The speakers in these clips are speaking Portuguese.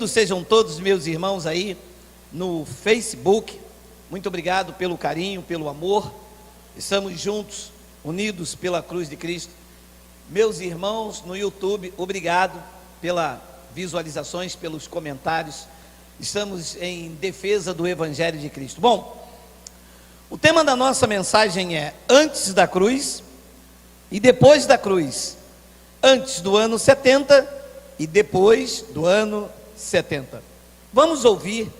Bem-vindos sejam todos meus irmãos aí no Facebook. Muito obrigado pelo carinho, pelo amor. Estamos juntos, unidos pela cruz de Cristo. Meus irmãos no YouTube, obrigado pelas visualizações, pelos comentários. Estamos em defesa do Evangelho de Cristo. Bom, o tema da nossa mensagem é antes da cruz e depois da cruz. Antes do ano 70 e depois do ano 70. Vamos ouvir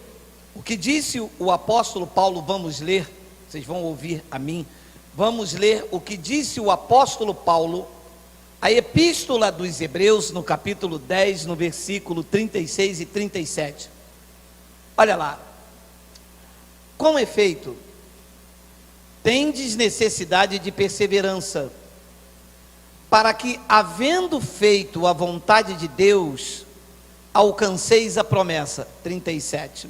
o que disse o apóstolo Paulo. Vamos ler, vocês vão ouvir a mim. Vamos ler o que disse o apóstolo Paulo, a epístola dos Hebreus, no capítulo 10, no versículo 36 e 37. Olha lá. Com efeito, tendes necessidade de perseverança, para que, havendo feito a vontade de Deus, alcanceis a promessa. 37.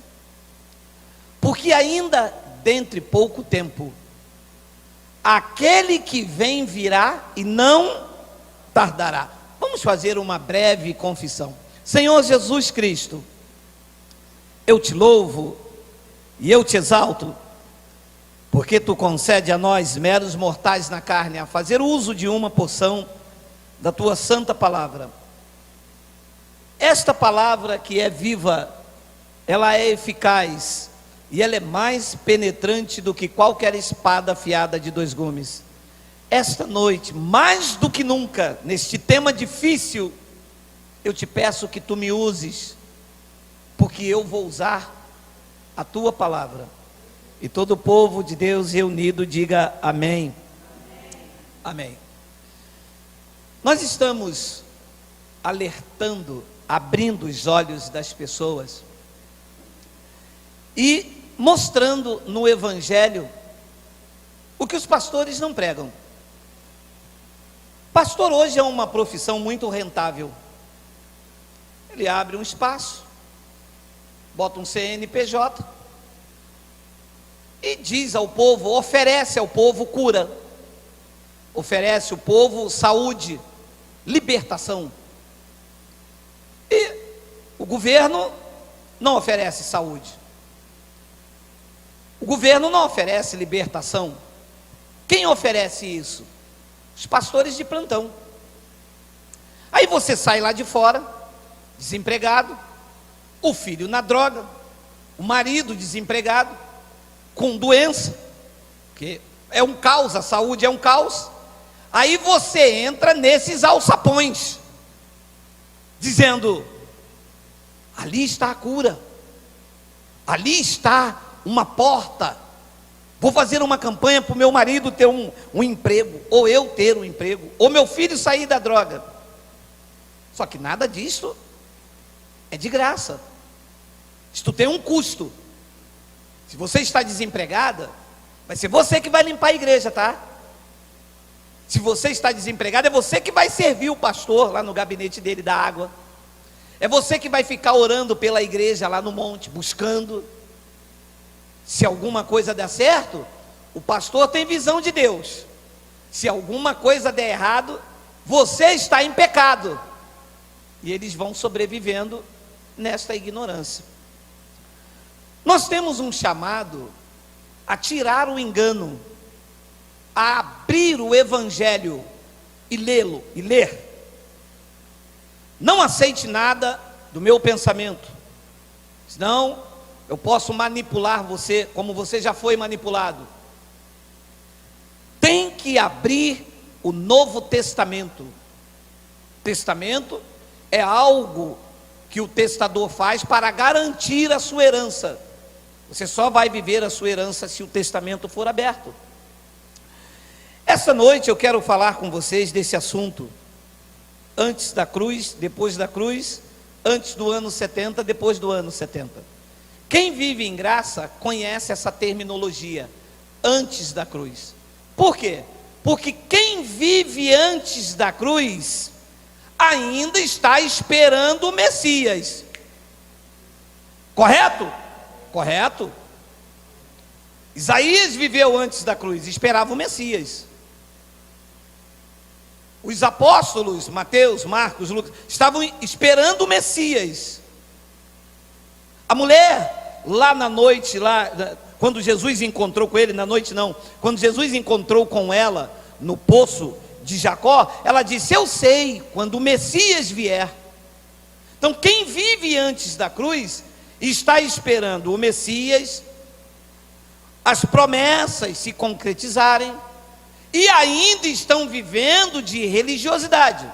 Porque ainda dentre pouco tempo, aquele que vem virá e não tardará. Vamos fazer uma breve confissão. Senhor Jesus Cristo, eu te louvo e eu te exalto, porque tu concede a nós, meros mortais na carne, a fazer uso de uma porção da tua santa palavra. Esta palavra que é viva, ela é eficaz e ela é mais penetrante do que qualquer espada afiada de 2 gumes. Esta noite, mais do que nunca, neste tema difícil, eu te peço que tu me uses, porque eu vou usar a tua palavra. E todo o povo de Deus reunido diga amém. Amém. Nós estamos alertando, abrindo os olhos das pessoas e mostrando no Evangelho o que os pastores não pregam. Pastor hoje é uma profissão muito rentável. Ele abre um espaço, bota um CNPJ e diz ao povo, oferece ao povo cura, oferece ao povo saúde, libertação. E o governo não oferece saúde, o governo não oferece libertação. Quem oferece isso? Os pastores de plantão. Aí você sai lá de fora, desempregado, o filho na droga, o marido desempregado, com doença, que é um caos, a saúde é um caos. Aí você entra nesses alçapões, dizendo, ali está a cura, ali está uma porta, vou fazer uma campanha para o meu marido ter um emprego, ou eu ter um emprego, ou meu filho sair da droga. Só que nada disso é de graça, isto tem um custo. Se você está desempregada, vai ser você que vai limpar a igreja, tá? Se você está desempregado, é você que vai servir o pastor lá no gabinete dele da água. É você que vai ficar orando pela igreja lá no monte, buscando. Se alguma coisa der certo, o pastor tem visão de Deus. Se alguma coisa der errado, você está em pecado. E eles vão sobrevivendo nesta ignorância. Nós temos um chamado a tirar o engano, a abrir o Evangelho e lê-lo, e ler. Não aceite nada do meu pensamento, senão eu posso manipular você, como você já foi manipulado. Tem que abrir o Novo Testamento. Testamento é algo que o testador faz para garantir a sua herança. Você só vai viver a sua herança se o testamento for aberto. Essa noite eu quero falar com vocês desse assunto. Antes da cruz, depois da cruz, antes do ano 70, depois do ano 70. Quem vive em graça conhece essa terminologia, antes da cruz. Por quê? Porque quem vive antes da cruz ainda está esperando o Messias. Correto? Correto. Isaías viveu antes da cruz, esperava o Messias. Os apóstolos, Mateus, Marcos, Lucas, estavam esperando o Messias. A mulher, lá na noite, quando Jesus encontrou com ele, na noite não, quando Jesus encontrou com ela no poço de Jacó, ela disse: eu sei quando o Messias vier. Então quem vive antes da cruz está esperando o Messias, as promessas se concretizarem, e ainda estão vivendo de religiosidade.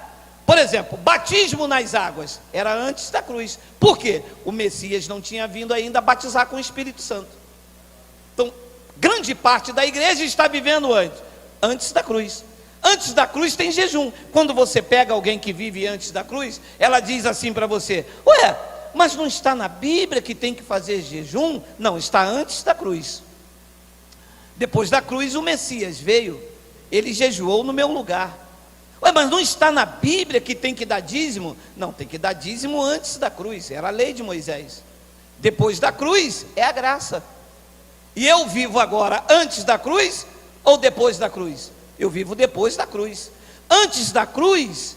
Por exemplo, batismo nas águas era antes da cruz. Por quê? O Messias não tinha vindo ainda a batizar com o Espírito Santo. Então, grande parte da igreja está vivendo antes da cruz. Antes da cruz tem jejum. Quando você pega alguém que vive antes da cruz, ela diz assim para você: ué, mas não está na Bíblia que tem que fazer jejum? Não, está antes da cruz. Depois da cruz o Messias veio, ele jejuou no meu lugar. Ué, mas não está na Bíblia que tem que dar dízimo? Não, tem que dar dízimo antes da cruz, era a lei de Moisés. Depois da cruz é a graça. E eu vivo agora antes da cruz ou depois da cruz? Eu vivo depois da cruz. Antes da cruz,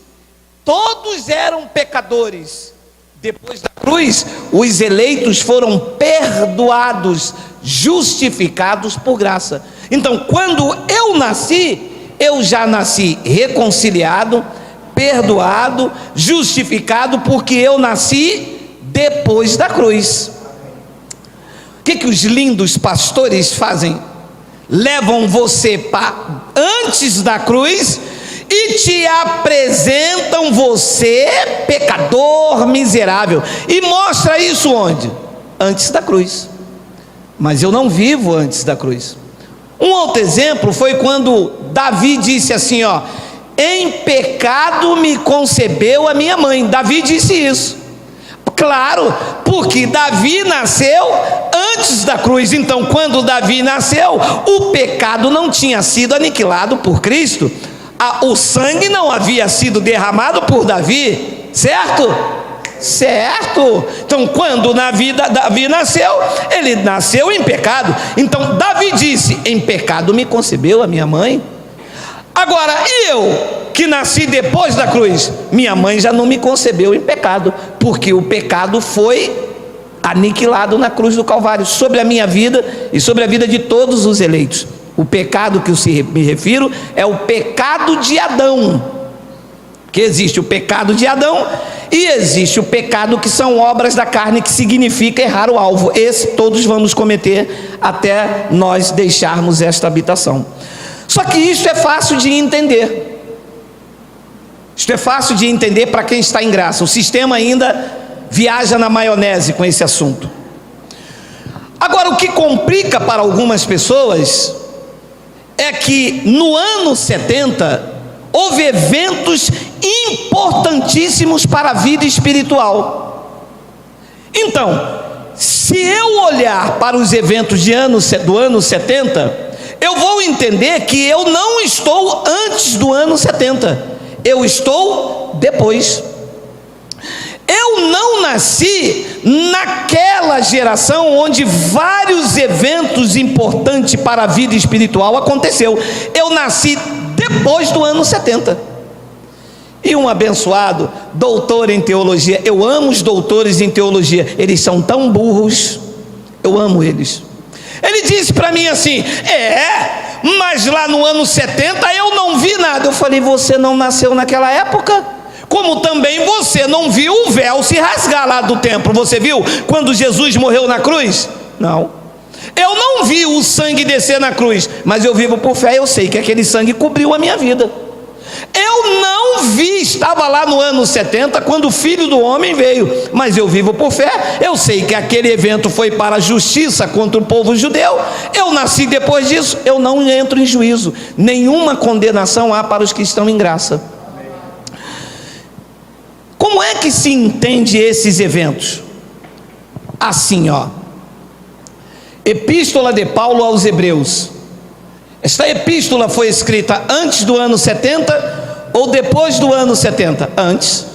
todos eram pecadores. Depois da cruz, os eleitos foram perdoados, justificados por graça. Então, quando eu nasci, eu já nasci reconciliado, perdoado, justificado, porque eu nasci depois da cruz. O que os lindos pastores fazem? Levam você para antes da cruz e te apresentam você pecador, miserável, e mostra isso onde? Antes da cruz. Mas eu não vivo antes da cruz. Um outro exemplo foi quando Davi disse assim, ó: em pecado me concebeu a minha mãe. Davi disse isso. Claro, porque Davi nasceu antes da cruz. Então, quando Davi nasceu, o pecado não tinha sido aniquilado por Cristo. O sangue não havia sido derramado por Davi, certo? Certo. Então, quando Davi nasceu, ele nasceu em pecado. Então, Davi disse: em pecado me concebeu a minha mãe. Agora, eu que nasci depois da cruz, minha mãe já não me concebeu em pecado, porque o pecado foi aniquilado na cruz do Calvário, sobre a minha vida e sobre a vida de todos os eleitos. O pecado que eu me refiro é o pecado de Adão, que existe o pecado de Adão e existe o pecado que são obras da carne, que significa errar o alvo. Esse todos vamos cometer até nós deixarmos esta habitação. Só que isso é fácil de entender. Isto é fácil de entender para quem está em graça. O sistema ainda viaja na maionese com esse assunto. Agora, o que complica para algumas pessoas é que no ano 70 houve eventos importantíssimos para a vida espiritual. Então, se eu olhar para os eventos do ano 70, eu vou entender que eu não estou antes do ano 70, eu estou depois. Eu não nasci naquela geração onde vários eventos importantes para a vida espiritual aconteceu. Eu nasci depois do ano 70. E um abençoado doutor em teologia, eu amo os doutores em teologia, eles são tão burros, eu amo eles. Ele disse para mim assim: mas lá no ano 70 eu não vi nada. Eu falei: você não nasceu naquela época? Como também você não viu o véu se rasgar lá do templo. Você viu quando Jesus morreu na cruz? Não. Eu não vi o sangue descer na cruz, mas eu vivo por fé, eu sei que aquele sangue cobriu a minha vida. Eu não vi, estava lá no ano 70 quando o Filho do Homem veio, mas eu vivo por fé, eu sei que aquele evento foi para a justiça contra o povo judeu. Eu nasci depois disso, eu não entro em juízo, nenhuma condenação há para os que estão em graça. Como é que se entende esses eventos? Assim, ó. Epístola de Paulo aos Hebreus. Esta epístola foi escrita antes do ano 70 ou depois do ano 70? Antes.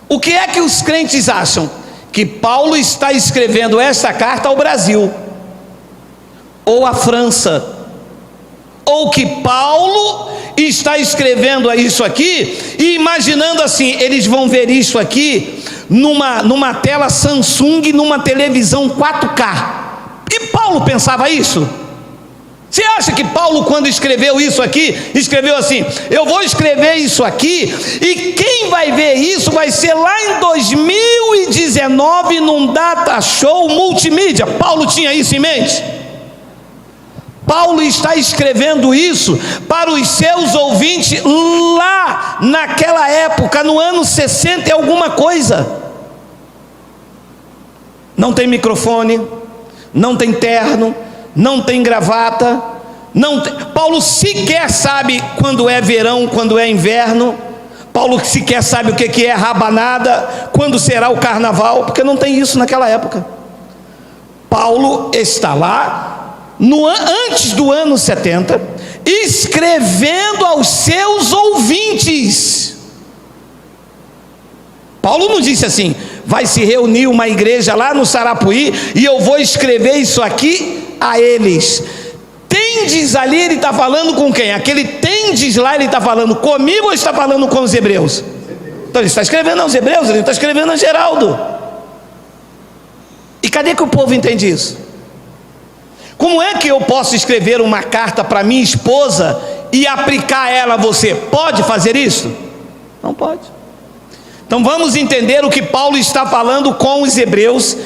O que é que os crentes acham? Que Paulo está escrevendo esta carta ao Brasil, ou à França, ou que Paulo está escrevendo isso aqui e imaginando assim: eles vão ver isso aqui numa tela Samsung, numa televisão 4K. E Paulo pensava isso? Você acha que Paulo, quando escreveu isso aqui, escreveu assim: eu vou escrever isso aqui, e quem vai ver isso vai ser lá em 2019 num data show multimídia? Paulo tinha isso em mente? Paulo está escrevendo isso para os seus ouvintes lá naquela época, no ano 60 e alguma coisa. Não tem microfone, não tem terno, não tem gravata, Paulo sequer sabe quando é verão, quando é inverno. Paulo sequer sabe o que é rabanada, quando será o carnaval, porque não tem isso naquela época. Paulo está lá antes do ano 70, escrevendo aos seus ouvintes. Paulo não disse assim: vai se reunir uma igreja lá no Sarapuí e eu vou escrever isso aqui a eles. Tendes ali, ele está falando com quem? Aquele tendes lá, ele está falando comigo ou está falando com os hebreus? Então ele está escrevendo aos hebreus, ele não está escrevendo a Geraldo. E cadê que o povo entende isso? Como é que eu posso escrever uma carta para minha esposa e aplicar ela a você? Pode fazer isso? Não pode. Então vamos entender o que Paulo está falando com os hebreus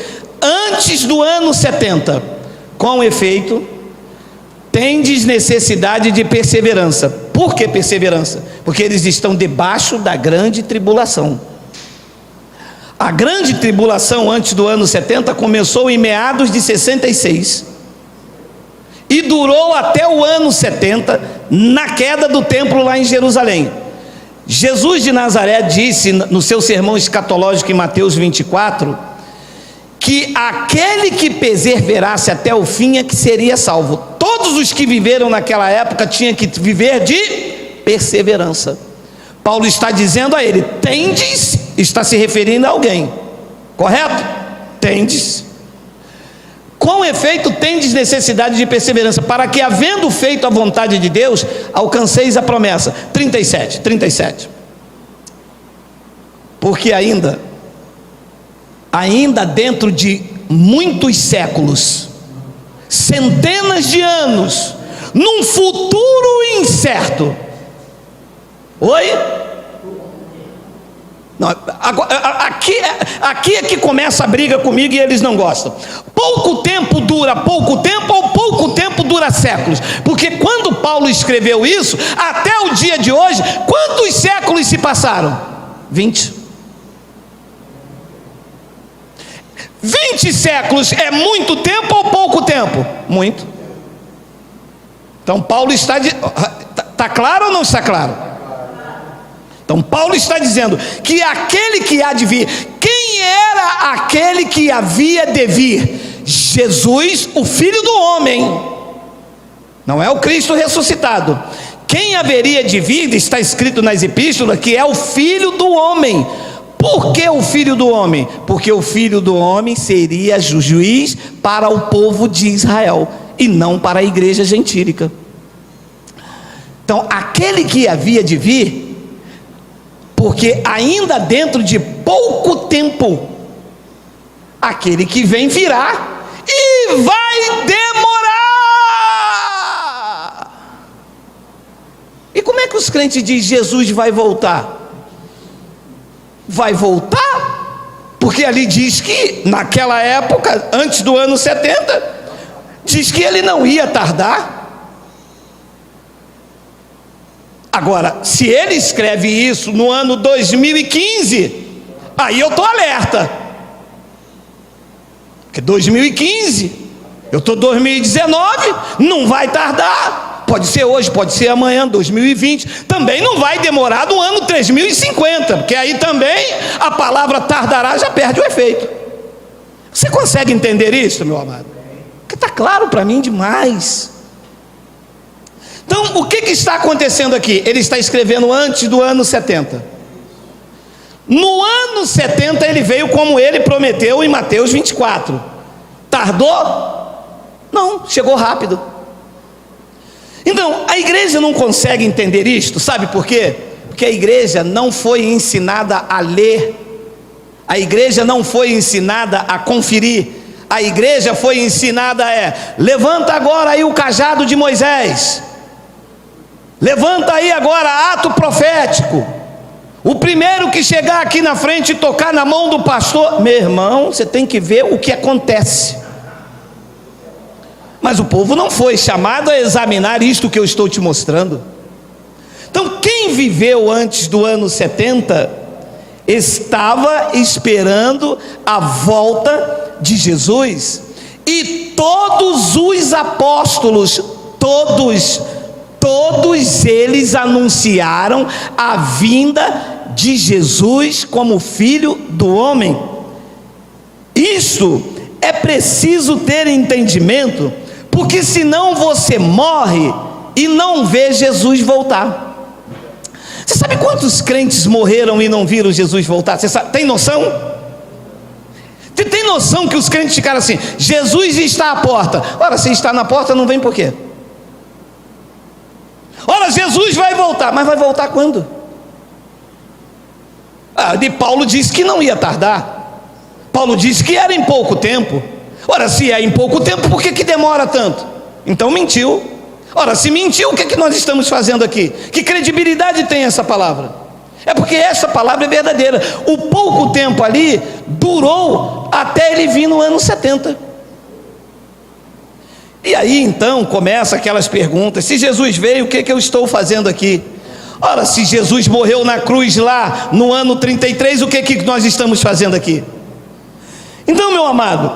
antes do ano 70. Com efeito, tendes necessidade de perseverança. Por que perseverança? Porque eles estão debaixo da grande tribulação. A grande tribulação antes do ano 70 começou em meados de 66 e durou até o ano 70, na queda do templo lá em Jerusalém. Jesus de Nazaré disse no seu sermão escatológico em Mateus 24, que aquele que perseverasse até o fim é que seria salvo. Todos os que viveram naquela época tinham que viver de perseverança. Paulo está dizendo a ele: tendes, está se referindo a alguém, correto? Tendes. Com efeito, tendes necessidade de perseverança, para que, havendo feito a vontade de Deus, alcanceis a promessa. 37. Porque ainda dentro de muitos séculos, centenas de anos, num futuro incerto. Oi? Não, aqui é que começa a briga comigo e eles não gostam. Pouco tempo dura pouco tempo, ou pouco tempo dura séculos? Porque quando Paulo escreveu isso, até o dia de hoje, quantos séculos se passaram? 20. 20 séculos é muito tempo ou pouco tempo? Muito. Então Paulo está claro ou não está claro? Então Paulo está dizendo que aquele que há de vir, quem era aquele que havia de vir? Jesus, o Filho do Homem, não é o Cristo ressuscitado. Quem haveria de vir, está escrito nas epístolas, que é o Filho do Homem. Por que o Filho do Homem? Porque o Filho do Homem seria juiz para o povo de Israel e não para a igreja gentílica. Então aquele que havia de vir, porque ainda dentro de pouco tempo, aquele que vem virá e vai demorar. E como é que os crentes dizem Jesus vai voltar? Vai voltar, porque ali diz que naquela época, antes do ano 70, diz que ele não ia tardar. Agora, se ele escreve isso no ano 2015, aí eu estou alerta. Porque 2015, eu estou 2019, não vai tardar. Pode ser hoje, pode ser amanhã, 2020. Também não vai demorar no ano 3050, porque aí também a palavra tardará já perde o efeito. Você consegue entender isso, meu amado? Porque está claro para mim demais. Então, o que está acontecendo aqui? Ele está escrevendo antes do ano 70. No ano 70 ele veio como ele prometeu em Mateus 24. Tardou? Não, chegou rápido. Então, a igreja não consegue entender isto, sabe por quê? Porque a igreja não foi ensinada a ler. A igreja não foi ensinada a conferir, a igreja foi ensinada levanta agora aí o cajado de Moisés, levanta aí agora ato profético, o primeiro que chegar aqui na frente e tocar na mão do pastor, meu irmão, você tem que ver o que acontece. Mas o povo não foi chamado a examinar isto que eu estou te mostrando. Então quem viveu antes do ano 70, estava esperando a volta de Jesus, e todos os apóstolos, todos eles anunciaram a vinda de Jesus como Filho do Homem. Isso é preciso ter entendimento, porque senão você morre e não vê Jesus voltar. Você sabe quantos crentes morreram e não viram Jesus voltar? Você sabe, tem noção? Você tem noção que os crentes ficaram assim: Jesus está à porta. Ora, se está na porta, não vem por quê? Ora, Jesus vai voltar, mas vai voltar quando? De Paulo disse que não ia tardar. Paulo disse que era em pouco tempo. Ora, se é em pouco tempo, por que demora tanto? Então mentiu. Ora, se mentiu, o que nós estamos fazendo aqui? Que credibilidade tem essa palavra? É porque essa palavra é verdadeira. O pouco tempo ali durou até ele vir no ano 70. E aí então começa aquelas perguntas: se Jesus veio, o que eu estou fazendo aqui? Ora, se Jesus morreu na cruz lá no ano 33, o que nós estamos fazendo aqui? Então, meu amado,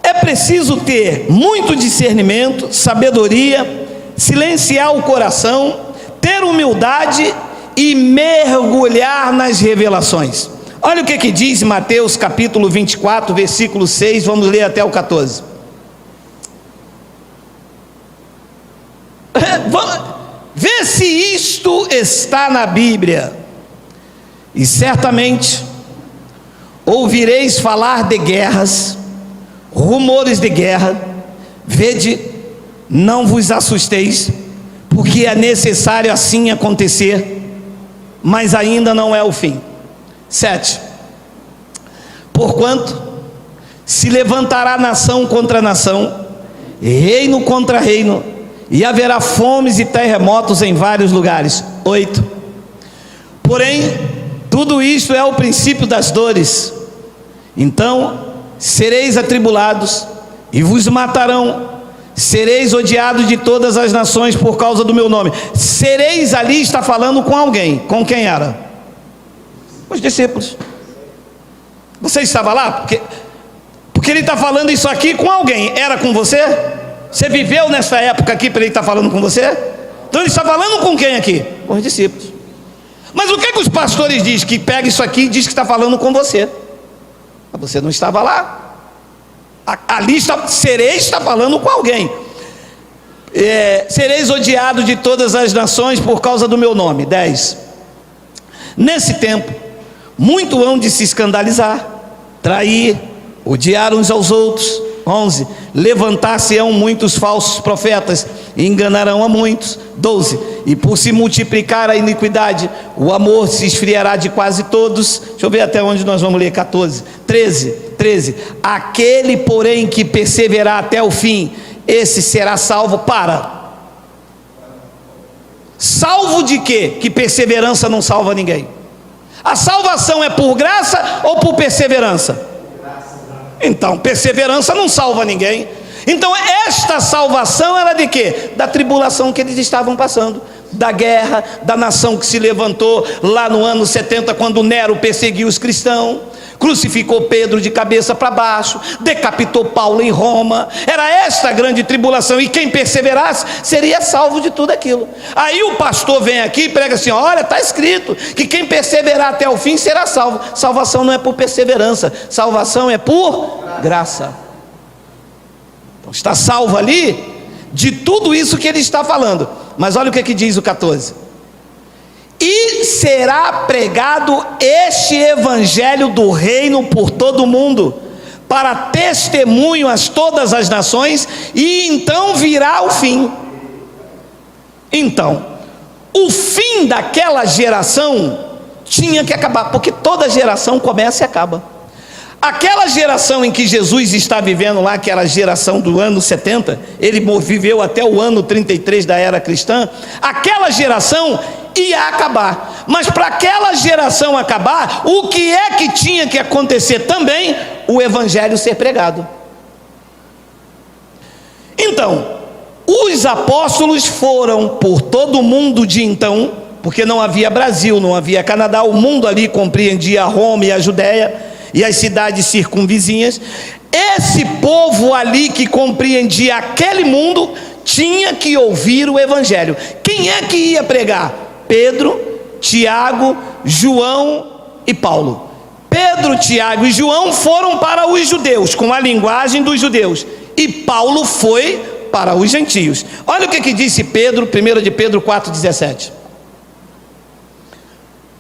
é preciso ter muito discernimento, sabedoria, silenciar o coração, ter humildade e mergulhar nas revelações. Olha o que diz Mateus capítulo 24, versículo 6, vamos ler até o 14. Vê se isto está na Bíblia. E certamente ouvireis falar de guerras, rumores de guerra. Vede, não vos assusteis, porque é necessário assim acontecer, mas ainda não é o fim. 7. Porquanto se levantará nação contra nação, reino contra reino, e haverá fomes e terremotos em vários lugares. 8. Porém, tudo isto é o princípio das dores. Então sereis atribulados e vos matarão, sereis odiados de todas as nações por causa do meu nome. Sereis ali está falando com alguém. Com quem era? Os discípulos. Você estava lá? Porque ele está falando isso aqui com alguém. Era com você? Você viveu nessa época aqui para ele estar falando com você? Então ele está falando com quem aqui? Com os discípulos. Mas o que os pastores dizem? Que pega isso aqui e diz que está falando com você. Mas você não estava lá. Ali sereis está falando com alguém. Sereis odiados de todas as nações por causa do meu nome. 10. Nesse tempo, muito hão de se escandalizar, trair, odiar uns aos outros. 11. Levantar-se-ão muitos falsos profetas e enganarão a muitos. 12. E por se multiplicar a iniquidade, o amor se esfriará de quase todos. Deixa eu ver até onde nós vamos ler. 14. 13. Aquele, porém, que perseverar até o fim, esse será salvo. Salvo de quê? Que perseverança não salva ninguém. A salvação é por graça ou por perseverança? Então, perseverança não salva ninguém. Então, esta salvação era de quê? Da tribulação que eles estavam passando, da guerra, da nação que se levantou lá no ano 70, quando Nero perseguiu os cristãos, crucificou Pedro de cabeça para baixo, decapitou Paulo em Roma. Era esta a grande tribulação, e quem perseverasse seria salvo de tudo aquilo. Aí o pastor vem aqui e prega assim: olha, está escrito que quem perseverar até o fim será salvo. Salvação não é por perseverança, salvação é por graça. Então está salvo ali de tudo isso que ele está falando. Mas olha o que diz o 14: e será pregado este evangelho do reino por todo o mundo, para testemunho a todas as nações, e então virá o fim. Então, o fim daquela geração tinha que acabar, porque toda geração começa e acaba. Aquela geração em que Jesus está vivendo lá, que era a geração do ano 70, ele viveu até o ano 33 da era cristã, aquela geração ia acabar. Mas para aquela geração acabar, o que é que tinha que acontecer também? O evangelho ser pregado. Então, os apóstolos foram por todo o mundo de então, porque não havia Brasil, não havia Canadá, o mundo ali compreendia Roma e a Judéia e as cidades circunvizinhas. Esse povo ali que compreendia aquele mundo tinha que ouvir o evangelho. Quem é que ia pregar? Pedro, Tiago, João e Paulo. Pedro, Tiago e João foram para os judeus, com a linguagem dos judeus, e Paulo foi para os gentios. Olha o que disse Pedro, 1 de Pedro 4,17.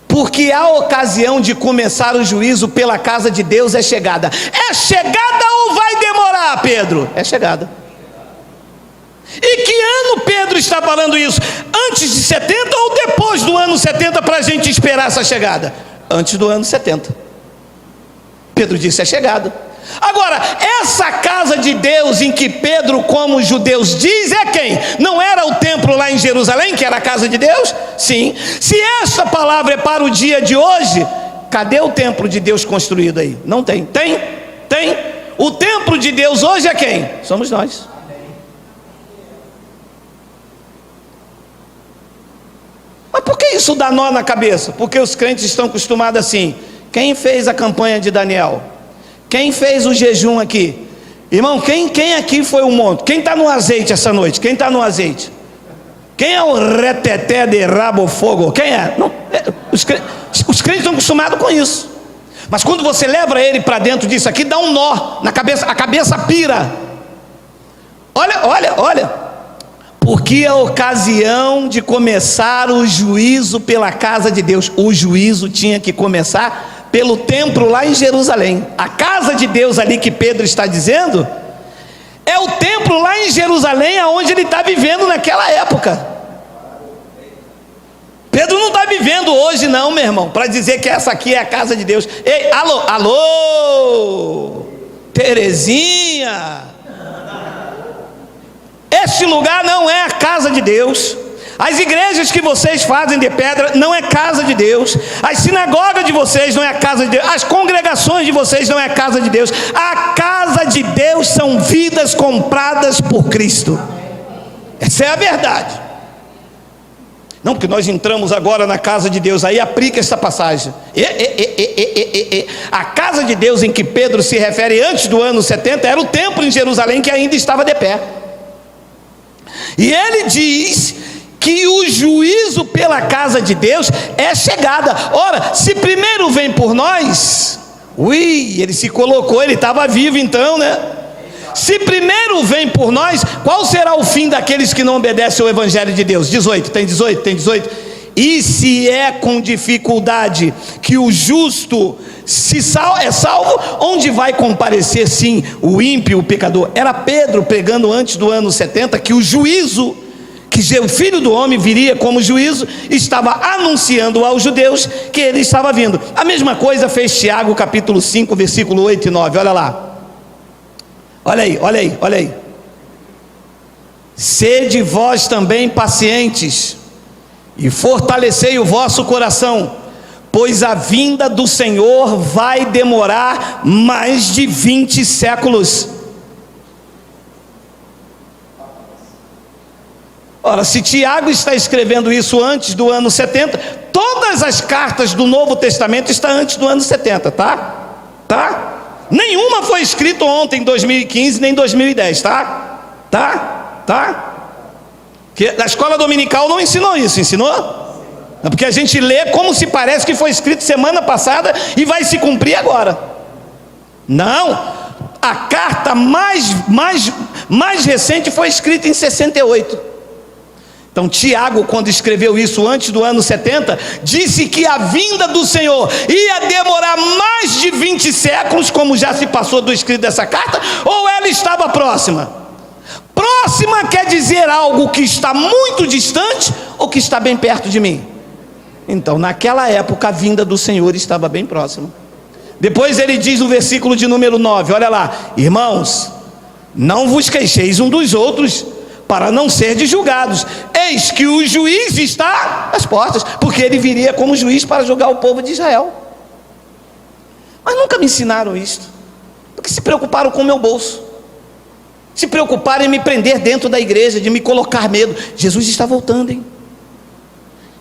Porque a ocasião de começar o juízo pela casa de Deus é chegada. É chegada ou vai demorar, Pedro? É chegada. E que ano Pedro está falando isso? Antes de 70 ou depois do ano 70 para a gente esperar essa chegada? Antes do ano 70. Pedro disse: é chegada. Agora, essa casa de Deus em que Pedro, como os judeus, diz é quem? Não era o templo lá em Jerusalém, que era a casa de Deus? Sim. Se essa palavra é para o dia de hoje, cadê o templo de Deus construído aí? Não tem. Tem? Tem. O templo de Deus hoje é quem? Somos nós. Mas por que isso dá nó na cabeça? Porque os crentes estão acostumados assim. Quem fez a campanha de Daniel? Quem fez o jejum aqui? Irmão, quem aqui foi o monte? Quem está no azeite essa noite? Quem está no azeite? Quem é o reteté de rabo fogo? Quem é? Não, os crentes estão acostumados com isso. Mas quando você leva ele para dentro disso aqui, dá um nó na cabeça, a cabeça pira. Olha. Porque a ocasião de começar o juízo pela casa de Deus, o juízo tinha que começar pelo templo lá em Jerusalém. A casa de Deus ali que Pedro está dizendo é o templo lá em Jerusalém, aonde ele está vivendo naquela época. Pedro não está vivendo hoje não, meu irmão, para dizer que essa aqui é a casa de Deus. Ei, alô, Terezinha, este lugar não é a casa de Deus. As igrejas que vocês fazem de pedra não é casa de Deus. As sinagogas de vocês não é a casa de Deus. As congregações de vocês não é a casa de Deus. A casa de Deus são vidas compradas por Cristo. Essa é a verdade. Não, porque nós entramos agora na casa de Deus. Aí aplica essa passagem. A casa de Deus em que Pedro se refere antes do ano 70 era o templo em Jerusalém que ainda estava de pé. E ele diz que o juízo pela casa de Deus é chegada. Ora, se primeiro vem por nós, ele se colocou, ele estava vivo então, né? Se primeiro vem por nós, qual será o fim daqueles que não obedecem ao evangelho de Deus? 18, tem 18. E se é com dificuldade que o justo é salvo, onde vai comparecer sim o ímpio, o pecador? Era Pedro pregando antes do ano 70 que o juízo, que o Filho do Homem viria como juízo, estava anunciando aos judeus que ele estava vindo. A mesma coisa fez Tiago capítulo 5, versículo 8 e 9, olha lá. Olha aí. Sede vós também pacientes, e fortalecei o vosso coração, pois a vinda do Senhor vai demorar mais de 20 séculos. Ora, se Tiago está escrevendo isso antes do ano 70, todas as cartas do Novo Testamento estão antes do ano 70, tá? Nenhuma foi escrita ontem, em 2015, nem em 2010, tá? Porque a escola dominical não ensinou isso, ensinou? Não, porque a gente lê como se parece que foi escrito semana passada e vai se cumprir agora. Não, a carta mais recente foi escrita em 68. Então Tiago, quando escreveu isso antes do ano 70, disse que a vinda do Senhor ia demorar mais de 20 séculos, como já se passou do escrito dessa carta, ou ela estava próxima? Próxima quer dizer algo que está muito distante ou que está bem perto de mim. Então, naquela época, a vinda do Senhor estava bem próxima. Depois ele diz no versículo de número 9, olha lá: irmãos, não vos queixeis um dos outros, para não serdes julgados. Eis que o juiz está às portas, porque ele viria como juiz para julgar o povo de Israel. Mas nunca me ensinaram isto, porque se preocuparam com o meu bolso, se preocuparam em me prender dentro da igreja, de me colocar medo. Jesus está voltando, hein?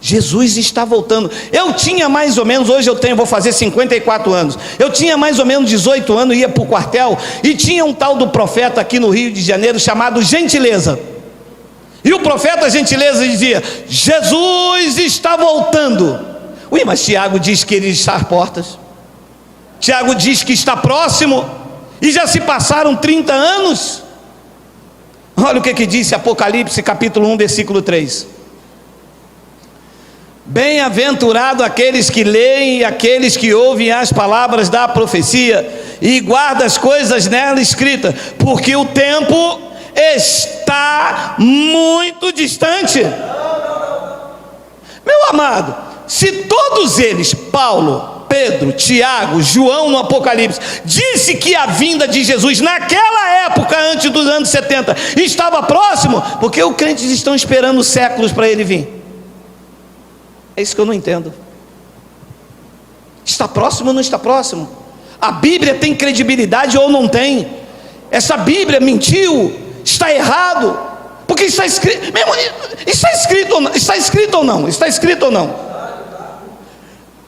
Jesus está voltando. Eu tinha mais ou menos, hoje vou fazer 54 anos. Eu tinha mais ou menos 18 anos, ia para o quartel, e tinha um tal do profeta aqui no Rio de Janeiro, chamado Gentileza. E o profeta Gentileza dizia: Jesus está voltando. Ui, mas Tiago diz que ele está às portas. Tiago diz que está próximo, e já se passaram 30 anos. Olha o que disse Apocalipse capítulo 1, versículo 3. Bem-aventurado aqueles que leem e aqueles que ouvem as palavras da profecia e guardam as coisas nela escritas, porque o tempo está muito distante. Meu amado, se todos eles, Paulo, Pedro, Tiago, João no Apocalipse, disse que a vinda de Jesus naquela época, antes dos anos 70, estava próximo, porque os crentes estão esperando séculos para ele vir? É isso que eu não entendo. Está próximo ou não está próximo? A Bíblia tem credibilidade ou não tem? Essa Bíblia mentiu? Está errado? Porque está escrito. Está escrito ou não? Está escrito ou não? Está escrito ou não?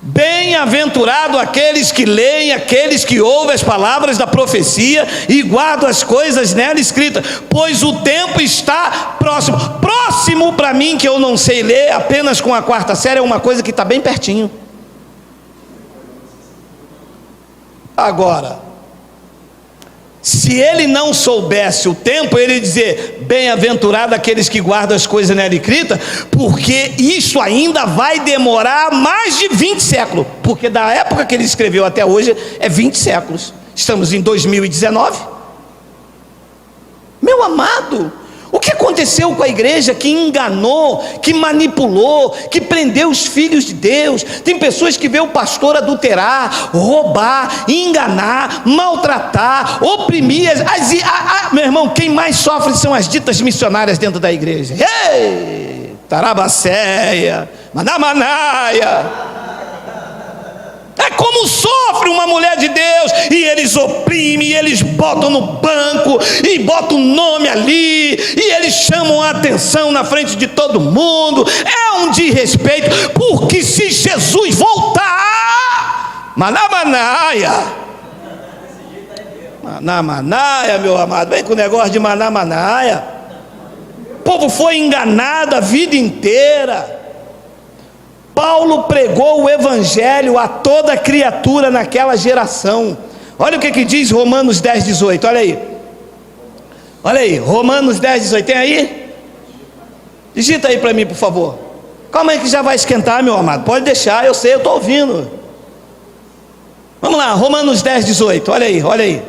Bem-aventurado aqueles que leem, aqueles que ouvem as palavras da profecia e guardam as coisas nela escritas, pois o tempo está próximo. Próximo para mim, que eu não sei ler, apenas com a quarta série, é uma coisa que está bem pertinho. Agora, se ele não soubesse o tempo, ele ia dizer: bem-aventurado aqueles que guardam as coisas nela escritas, porque isso ainda vai demorar mais de 20 séculos, porque da época que ele escreveu até hoje é 20 séculos, estamos em 2019. Meu amado, o que aconteceu com a igreja que enganou, que manipulou, que prendeu os filhos de Deus? Tem pessoas que vê o pastor adulterar, roubar, enganar, maltratar, oprimir. Meu irmão, quem mais sofre são as ditas missionárias dentro da igreja. Ei, Tarabacéia, Manamanaia. É como sofre uma mulher de Deus, e eles oprimem, e eles botam no banco, e botam o nome ali, e eles chamam a atenção na frente de todo mundo. É um desrespeito, porque se Jesus voltar, Manamanaia, Manamanaia, meu amado, vem com o negócio de Manamanaia. O povo foi enganado a vida inteira. Paulo pregou o evangelho a toda criatura naquela geração. Olha o que diz Romanos 10, 18, olha aí, Romanos 10, 18, tem aí? Digita aí para mim, por favor. Calma aí que já vai esquentar, meu amado, pode deixar, eu sei, eu estou ouvindo. Vamos lá, Romanos 10, 18, olha aí,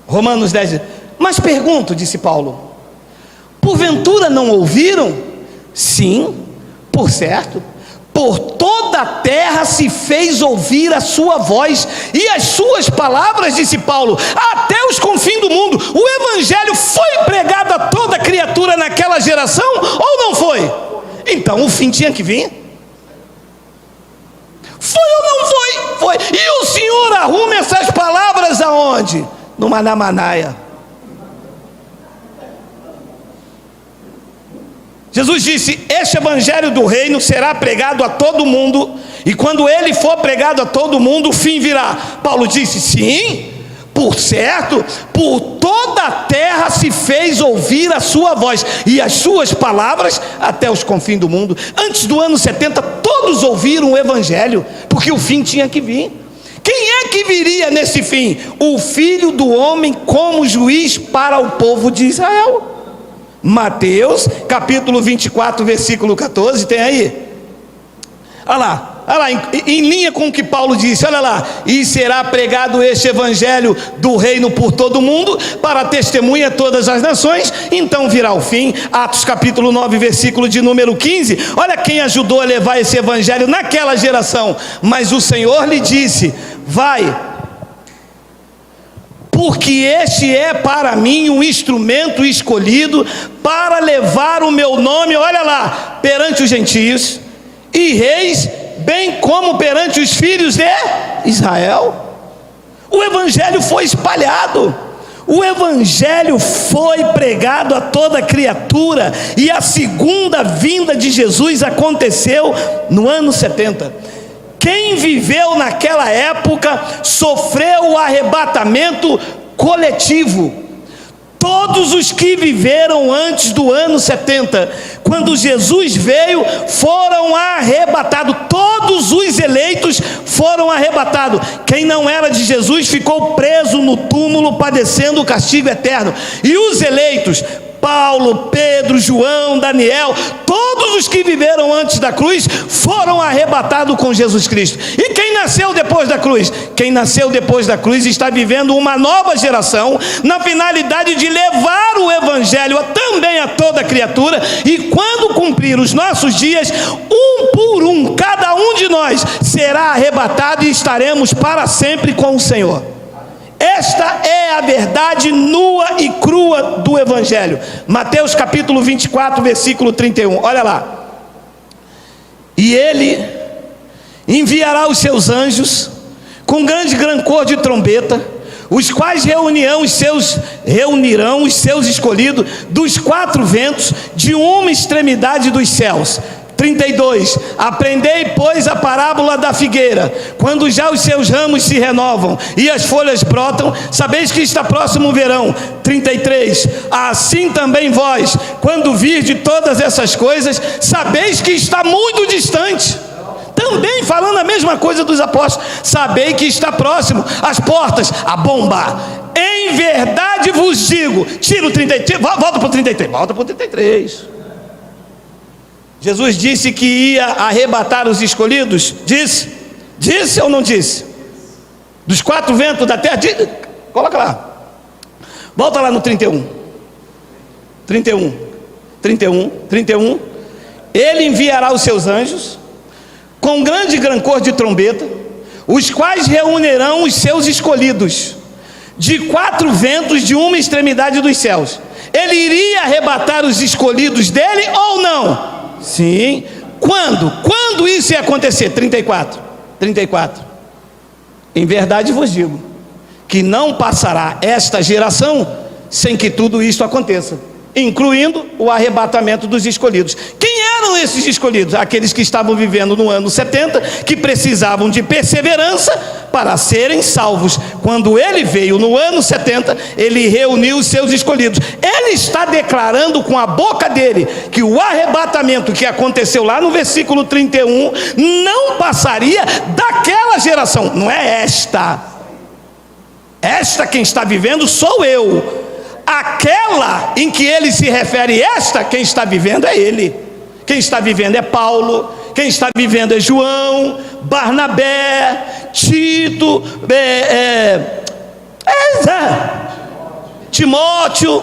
Romanos 10, 18. Mas pergunto, disse Paulo, porventura não ouviram? Sim, por certo, por toda a terra se fez ouvir a sua voz, e as suas palavras, disse Paulo, até os confins do mundo. O evangelho foi pregado a toda criatura naquela geração, ou não foi? Então o fim tinha que vir. Foi ou não foi? Foi. E o Senhor arruma essas palavras aonde? No Manamanaia. Jesus disse: este evangelho do reino será pregado a todo mundo, e quando ele for pregado a todo mundo, o fim virá. Paulo disse: sim, por certo, por toda a terra se fez ouvir a sua voz, e as suas palavras até os confins do mundo. Antes do ano 70, todos ouviram o evangelho, porque o fim tinha que vir. Quem é que viria nesse fim? O Filho do Homem como juiz para o povo de Israel. Mateus capítulo 24, versículo 14, tem aí? Olha lá, olha lá, em linha com o que Paulo disse, olha lá: e será pregado este evangelho do reino por todo o mundo, para testemunha a todas as nações, então virá o fim. Atos capítulo 9, versículo de número 15, olha quem ajudou a levar esse evangelho naquela geração: mas o Senhor lhe disse: vai, porque este é para mim um instrumento escolhido para levar o meu nome, olha lá, perante os gentios e reis, bem como perante os filhos de Israel. O evangelho foi espalhado, o evangelho foi pregado a toda criatura, e a segunda vinda de Jesus aconteceu no ano 70. Quem viveu naquela época sofreu o arrebatamento coletivo. Todos os que viveram antes do ano 70, quando Jesus veio, foram arrebatados. Todos os eleitos foram arrebatados. Quem não era de Jesus ficou preso no túmulo, padecendo o castigo eterno. E os eleitos, Paulo, Pedro, João, Daniel, todos os que viveram antes da cruz foram arrebatados com Jesus Cristo. E quem nasceu depois da cruz? Quem nasceu depois da cruz está vivendo uma nova geração, na finalidade de levar o evangelho também a toda criatura. E quando cumprir os nossos dias, um por um, cada um de nós será arrebatado e estaremos para sempre com o Senhor. Esta é a verdade nua e crua do evangelho. Mateus capítulo 24, versículo 31, olha lá: e ele enviará os seus anjos com grande cor de trombeta, os quais reunirão os seus escolhidos dos quatro ventos, de uma extremidade dos céus. 32, aprendei, pois, a parábola da figueira. Quando já os seus ramos se renovam e as folhas brotam, sabeis que está próximo o verão. 33, assim também vós, quando virdes todas essas coisas, sabeis que está muito distante. Também falando a mesma coisa dos apóstolos: sabei que está próximo, as portas, a bomba. Em verdade vos digo. Tira o 33, volta para o 33, volta para o 33. Jesus disse que ia arrebatar os escolhidos. Disse ou não disse? Dos quatro ventos da terra. Coloca lá. Volta lá no 31. 31. Ele enviará os seus anjos com grande cor de trombeta, os quais reunirão os seus escolhidos de quatro ventos, de uma extremidade dos céus. Ele iria arrebatar os escolhidos dele ou não? Sim. Quando? Quando isso ia acontecer? 34. Em verdade vos digo que não passará esta geração sem que tudo isto aconteça, incluindo o arrebatamento dos escolhidos. Quem eram esses escolhidos? Aqueles que estavam vivendo no ano 70, que precisavam de perseverança para serem salvos. Quando ele veio no ano 70, ele reuniu os seus escolhidos. Ele está declarando com a boca dele que o arrebatamento que aconteceu lá no versículo 31 não passaria daquela geração. Não é esta quem está vivendo sou eu. Aquela em que ele se refere, quem está vivendo é ele. Quem está vivendo é Paulo, quem está vivendo é João, Barnabé, Tito, Timóteo.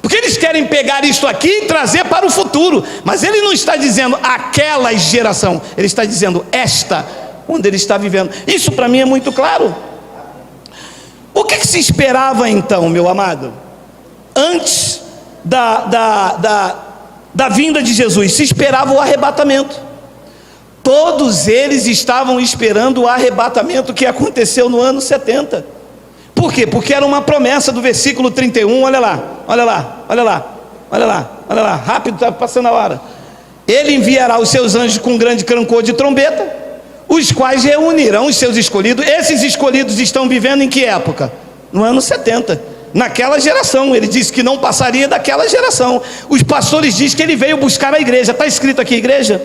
Porque eles querem pegar isto aqui e trazer para o futuro, mas ele não está dizendo aquela geração, ele está dizendo esta, onde ele está vivendo. Isso para mim é muito claro. O que se esperava então, meu amado, antes da vinda de Jesus? Se esperava o arrebatamento. Todos eles estavam esperando o arrebatamento que aconteceu no ano 70. Por quê? Porque era uma promessa do versículo 31, olha lá, rápido, está passando a hora. Ele enviará os seus anjos com grande cor de trombeta, os quais reunirão os seus escolhidos. Esses escolhidos estão vivendo em que época? No ano 70, naquela geração. Ele disse que não passaria daquela geração. Os pastores dizem que ele veio buscar a igreja. Está escrito aqui igreja?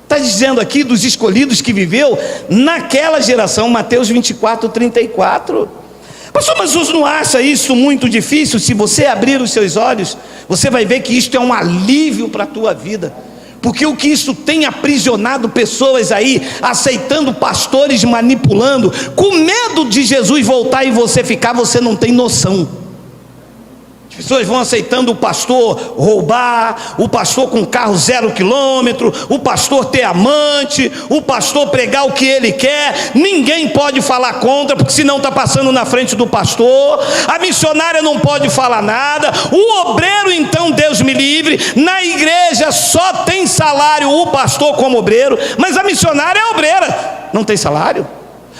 Está dizendo aqui dos escolhidos que viveu naquela geração. Mateus 24, 34. Pastor, mas você não acha isso muito difícil? Se você abrir os seus olhos, você vai ver que isto é um alívio para a tua vida. Porque o que isso tem aprisionado pessoas aí, aceitando pastores, manipulando, com medo de Jesus voltar e você ficar, você não tem noção. As pessoas vão aceitando o pastor roubar, o pastor com carro 0 quilômetro, o pastor ter amante, o pastor pregar o que ele quer. Ninguém pode falar contra, porque senão está passando na frente do pastor. A missionária não pode falar nada. O obreiro, então, Deus me livre, na igreja só tem salário o pastor como obreiro, mas a missionária é obreira, não tem salário.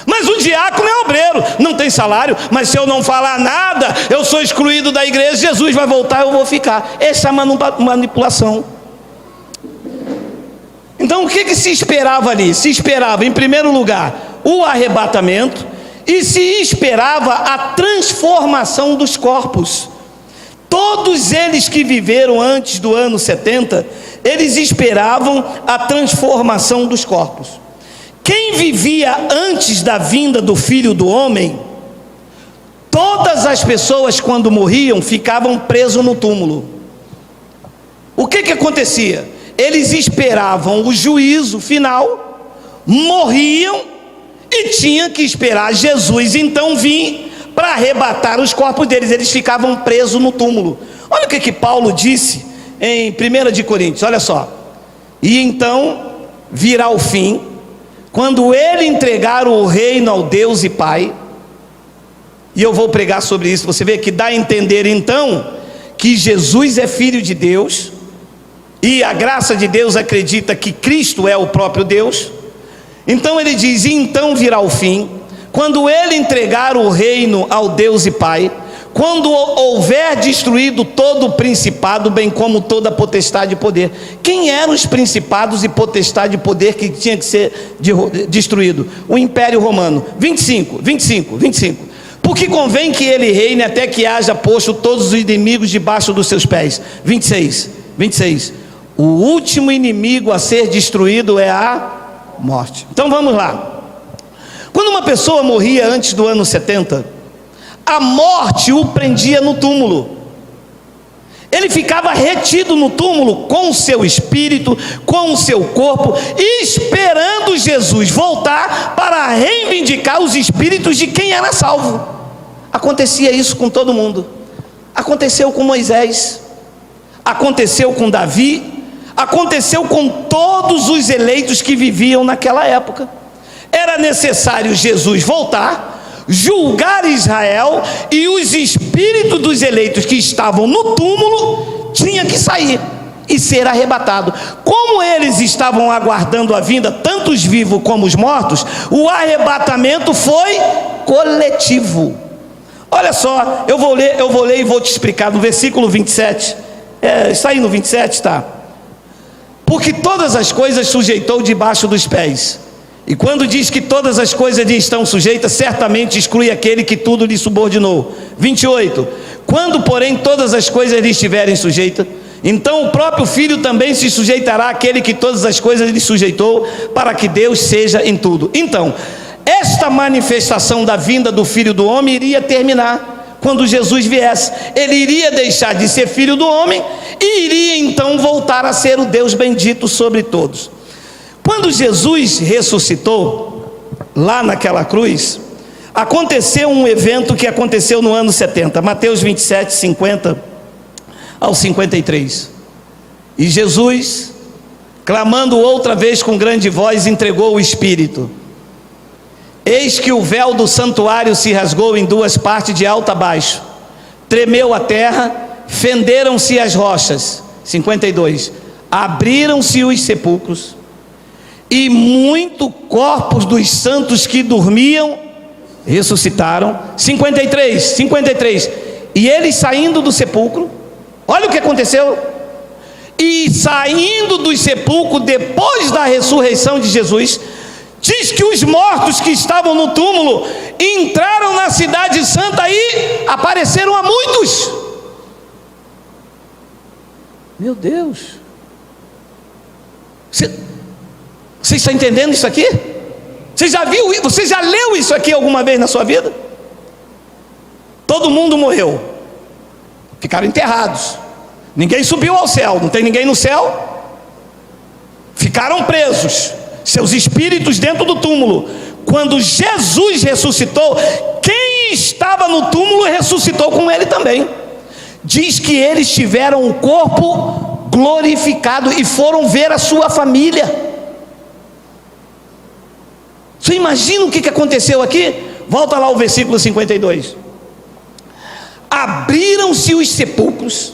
Mas o diácono é obreiro, não tem salário. Mas se eu não falar nada, eu sou excluído da igreja, Jesus vai voltar, eu vou ficar. Essa é a manipulação. Então o que se esperava ali? Se esperava, em primeiro lugar, o arrebatamento, e se esperava a transformação dos corpos. Todos eles que viveram antes do ano 70, eles esperavam a transformação dos corpos. Quem vivia antes da vinda do Filho do Homem, todas as pessoas quando morriam ficavam presos no túmulo. O que acontecia? Eles esperavam o juízo final, morriam e tinham que esperar Jesus então vir para arrebatar os corpos deles. Eles ficavam presos no túmulo. Olha o que Paulo disse em 1 de Coríntios, olha só. E então virá o fim, quando ele entregar o reino ao Deus e Pai. E eu vou pregar sobre isso. Você vê que dá a entender então que Jesus é filho de Deus, e a graça de Deus acredita que Cristo é o próprio Deus. Então ele diz: e então virá o fim, quando ele entregar o reino ao Deus e Pai, quando houver destruído todo o principado, bem como toda a potestade e poder. Quem eram os principados e potestade e poder que tinha que ser destruído? O Império Romano. 25. Porque convém que ele reine até que haja posto todos os inimigos debaixo dos seus pés. 26. O último inimigo a ser destruído é a morte. Então vamos lá. Quando uma pessoa morria antes do ano 70, a morte o prendia no túmulo. Ele ficava retido no túmulo com o seu espírito, com o seu corpo, esperando Jesus voltar para reivindicar os espíritos de quem era salvo. Acontecia isso com todo mundo. Aconteceu com Moisés, aconteceu com Davi, aconteceu com todos os eleitos que viviam naquela época. Era necessário Jesus voltar, julgar Israel, e os espíritos dos eleitos que estavam no túmulo tinham que sair e ser arrebatado. Como eles estavam aguardando a vinda, tanto os vivos como os mortos, o arrebatamento foi coletivo. Olha só, eu vou ler e vou te explicar no versículo 27. Está aí no 27, está. Porque todas as coisas sujeitou debaixo dos pés. E quando diz que todas as coisas lhe estão sujeitas, certamente exclui aquele que tudo lhe subordinou. 28. Quando, porém, todas as coisas lhe estiverem sujeitas, então o próprio Filho também se sujeitará àquele que todas as coisas lhe sujeitou, para que Deus seja em tudo. Então, esta manifestação da vinda do Filho do Homem iria terminar quando Jesus viesse. Ele iria deixar de ser Filho do Homem e iria então voltar a ser o Deus bendito sobre todos. Quando Jesus ressuscitou, lá naquela cruz, aconteceu um evento que aconteceu no ano 70, Mateus 27, 50 ao 53. E Jesus, clamando outra vez com grande voz, entregou o Espírito. Eis que o véu do santuário se rasgou em duas partes, de alto a baixo. Tremeu a terra, fenderam-se as rochas. 52. Abriram-se os sepulcros, e muitos corpos dos santos que dormiam ressuscitaram. 53. E eles saindo do sepulcro, olha o que aconteceu. E saindo do sepulcro, depois da ressurreição de Jesus, diz que os mortos que estavam no túmulo entraram na cidade santa e apareceram a muitos. Meu Deus! Você está entendendo isso aqui? Você já viu? Você já leu isso aqui alguma vez na sua vida? Todo mundo morreu, ficaram enterrados, ninguém subiu ao céu, não tem ninguém no céu. ficaram presos, seus espíritos dentro do túmulo. Quando Jesus ressuscitou, quem estava no túmulo ressuscitou com ele também. Diz que eles tiveram o corpo glorificado e foram ver a sua família. Você imagina o que aconteceu aqui? Volta lá ao versículo 52. Abriram-se os sepulcros,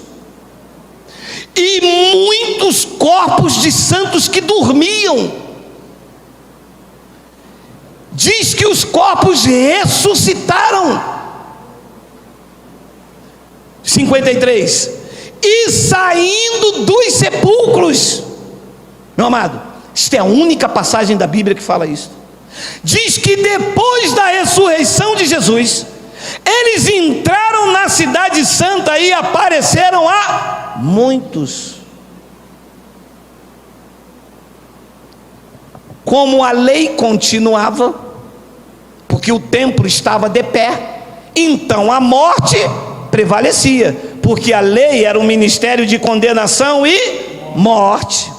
e muitos corpos de santos que dormiam. Diz que os corpos ressuscitaram. 53. E saindo dos sepulcros. Meu amado, esta é a única passagem da Bíblia que fala isso. Diz que depois da ressurreição de Jesus, eles entraram na cidade santa e apareceram a muitos. Como a lei continuava, porque o templo estava de pé, então a morte prevalecia, porque a lei era um ministério de condenação e morte.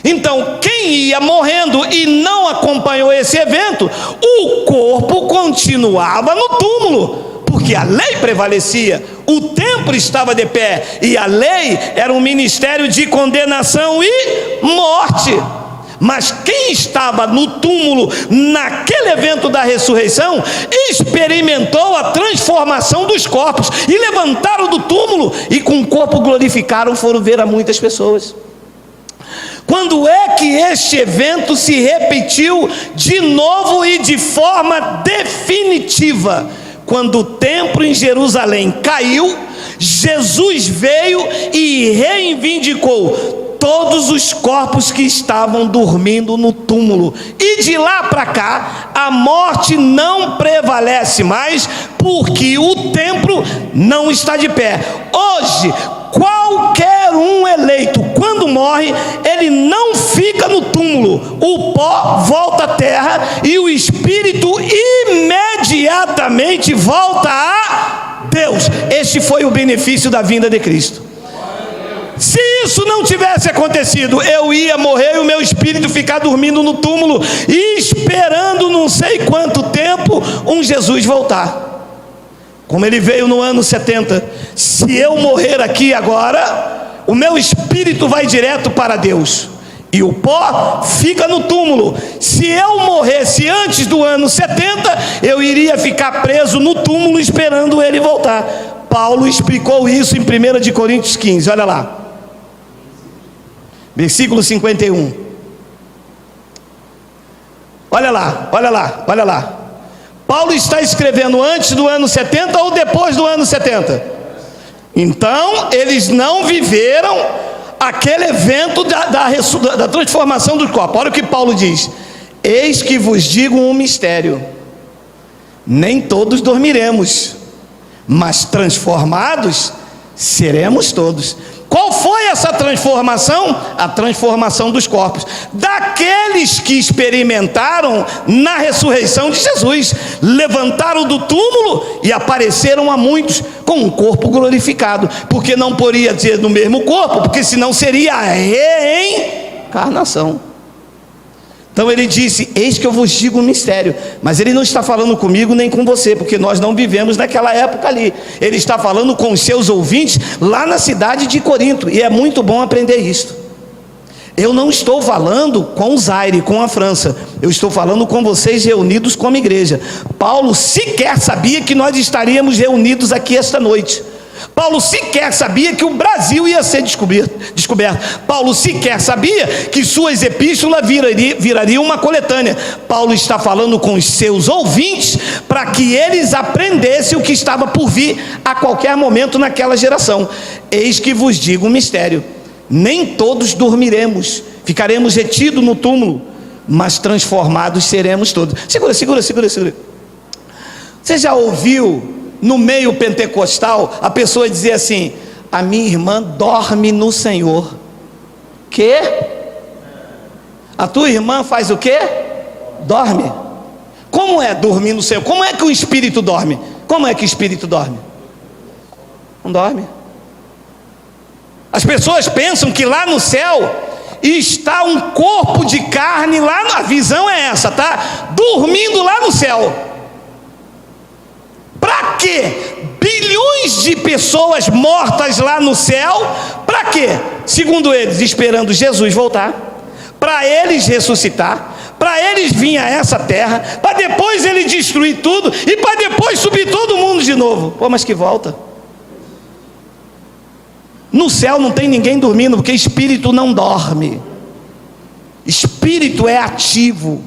Então quem ia morrendo e não acompanhou esse evento, o corpo continuava no túmulo, porque a lei prevalecia, o templo estava de pé, e a lei era um ministério de condenação e morte. Mas quem estava no túmulo naquele evento da ressurreição, experimentou a transformação dos corpos, e levantaram do túmulo, e com o corpo glorificaram, foram ver a muitas pessoas. Quando é que este evento se repetiu de novo e de forma definitiva? Quando o templo em Jerusalém caiu, Jesus veio e reivindicou todos os corpos que estavam dormindo no túmulo, e de lá para cá a morte não prevalece mais, porque o templo não está de pé. Hoje qualquer um eleito, quando morre, ele não fica no túmulo, o pó volta à terra e o espírito imediatamente volta a Deus. Este foi o benefício da vinda de Cristo. Se isso não tivesse acontecido, eu ia morrer e o meu espírito ficar dormindo no túmulo, esperando não sei quanto tempo um Jesus voltar, como ele veio no ano 70. Se eu morrer aqui agora, o meu espírito vai direto para Deus, e o pó fica no túmulo. Se eu morresse antes do ano 70, eu iria ficar preso no túmulo esperando ele voltar. Paulo explicou isso em 1 de Coríntios 15, olha lá, versículo 51. Olha lá, olha lá, olha lá. Paulo está escrevendo antes do ano 70 ou depois do ano 70? Então eles não viveram aquele evento da transformação do corpo. Olha o que Paulo diz: eis que vos digo um mistério, nem todos dormiremos, mas transformados seremos todos. Qual foi essa transformação? A transformação dos corpos, daqueles que experimentaram na ressurreição de Jesus, levantaram do túmulo e apareceram a muitos com um corpo glorificado, porque não poderia ser no mesmo corpo, porque senão seria a reencarnação. Então ele disse: eis que eu vos digo um mistério. Mas ele não está falando comigo nem com você, porque nós não vivemos naquela época ali. Ele está falando com os seus ouvintes lá na cidade de Corinto, e é muito bom aprender isto. Eu não estou falando com o Zaire, com a França, eu estou falando com vocês reunidos como igreja. Paulo sequer sabia que nós estaríamos reunidos aqui esta noite. Paulo sequer sabia que o Brasil ia ser descoberto. Paulo sequer sabia que suas epístolas virariam uma coletânea. Paulo está falando com os seus ouvintes para que eles aprendessem o que estava por vir a qualquer momento naquela geração. Eis que vos digo um mistério: nem todos dormiremos, ficaremos retidos no túmulo, mas transformados seremos todos. Segura. Você já ouviu no meio pentecostal a pessoa dizer assim: a minha irmã dorme no Senhor? Que? A tua irmã faz o quê? Dorme. Como é dormir no Senhor? Como é que o espírito dorme? Como é que o espírito dorme? Não dorme. As pessoas pensam que lá no céu e está um corpo de carne lá, a visão é essa, tá? Dormindo lá no céu. Para quê? Bilhões de pessoas mortas lá no céu, para quê? Segundo eles, esperando Jesus voltar, para eles ressuscitar, para eles vir a essa terra, para depois ele destruir tudo, e para depois subir todo mundo de novo. Pô, mas que volta? No céu não tem ninguém dormindo, porque espírito não dorme. Espírito é ativo.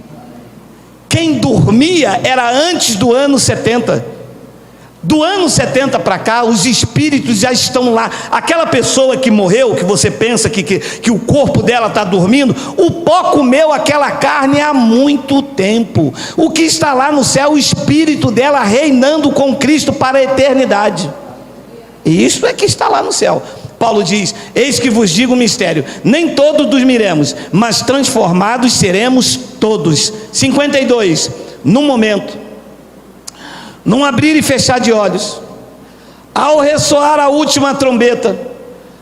Quem dormia era antes do ano 70. Do ano 70 para cá, os espíritos já estão lá. Aquela pessoa que morreu, que você pensa que o corpo dela está dormindo, o pó comeu aquela carne há muito tempo. O que está lá no céu, o espírito dela reinando com Cristo para a eternidade. E isso é que está lá no céu. Paulo diz: eis que vos digo um mistério, nem todos dormiremos, mas transformados seremos todos. 52, no momento, num abrir e fechar de olhos, ao ressoar a última trombeta,